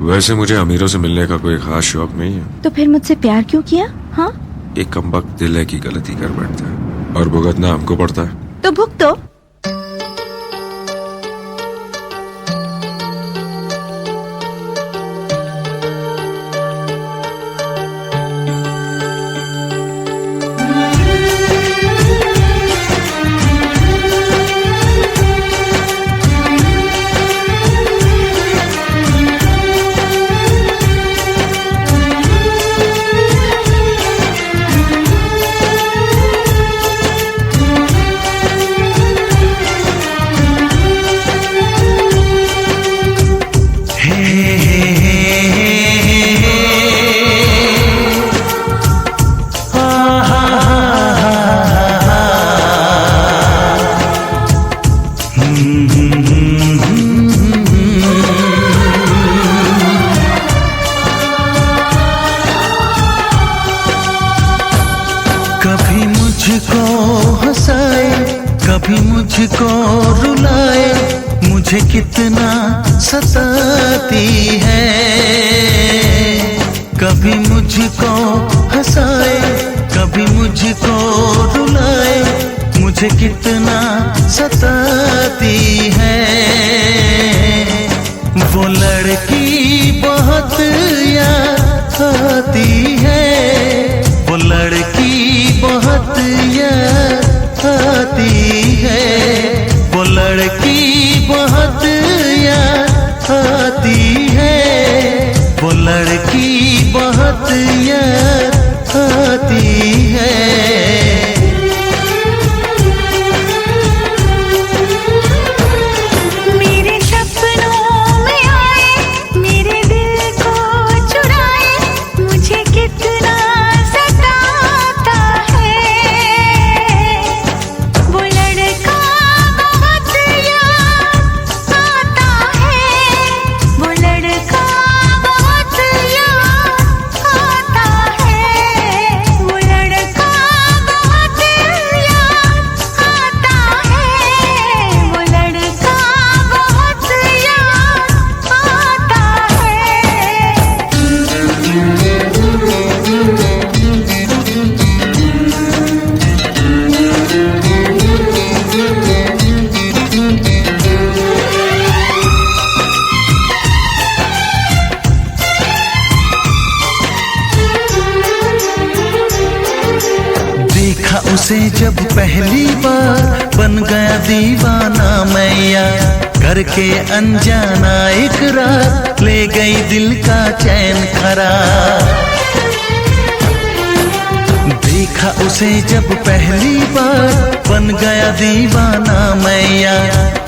वैसे मुझे अमीरों से मिलने का कोई खास शौक नहीं है। तो फिर मुझसे प्यार क्यों किया? हाँ, एक कमबख्त दिल है की गलती कर बैठता है और भुगतना हमको पड़ता है। तो भुगतो। कभी मुझको हंसाए, कभी मुझको रुलाए, मुझे कितना सताती है। कभी मुझको हंसाए, कभी मुझको रुलाए, मुझे कितना सताती है। वो लड़की बहुत याद आती है, वो लड़की बहुत याद आती है, वो लड़की बहुत याद आती है, वो लड़की बहुत याद आती है। उसे जब पहली बार बन गया दीवाना मैया, करके अनजाना इकरार ले गई दिल का चैन करार। देखा उसे जब पहली बार बन गया दीवाना मैया,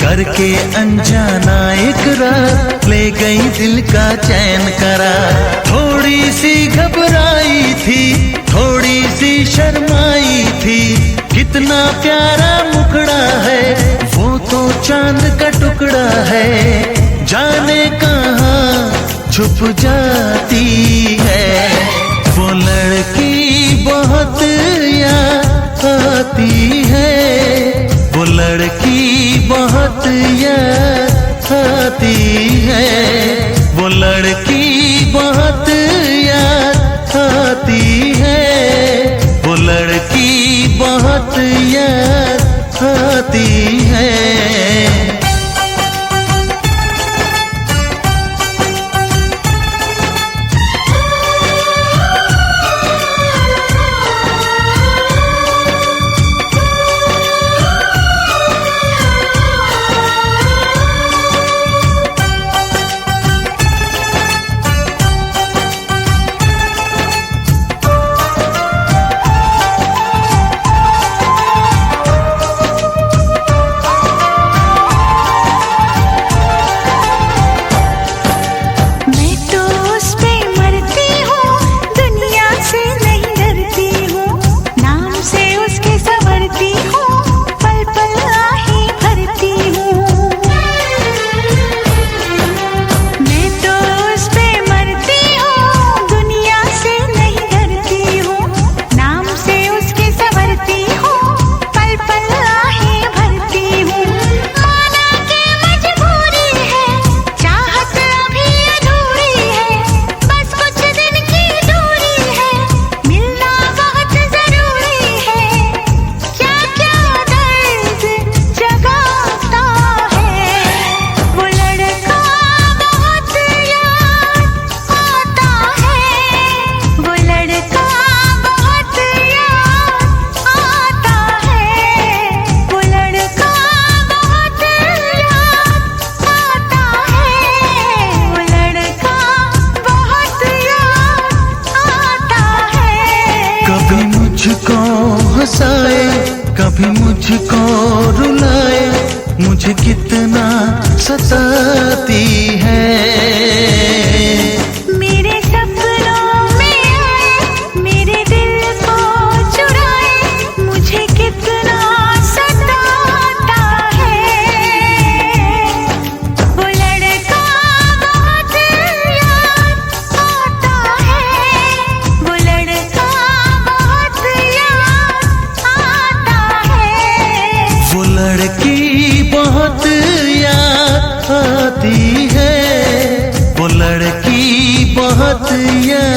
करके अनजाना इकरार ले गई दिल का चैन करार। थोड़ी सी घबराई थी, थोड़ी सी शर्माई थी, कितना प्यारा मुखड़ा है, वो तो चांद का टुकड़ा है, जाने कहाँ छुप जाती है। वो लड़की बहुत याद आती है, वो लड़की बहुत याद आती है, वो लड़की बहुत याद आती है, वो लड़की बहुत याद आती है। मुझे कितना सताती है। मेरे सपनों में आए, मेरे दिल को चुराए, मुझे कितना सताता है। वो लड़का बहुत याद आता है, वो लड़का बहुत याद आता है। वो लड़की बहुत याद आती है, वो लड़की बहुत याद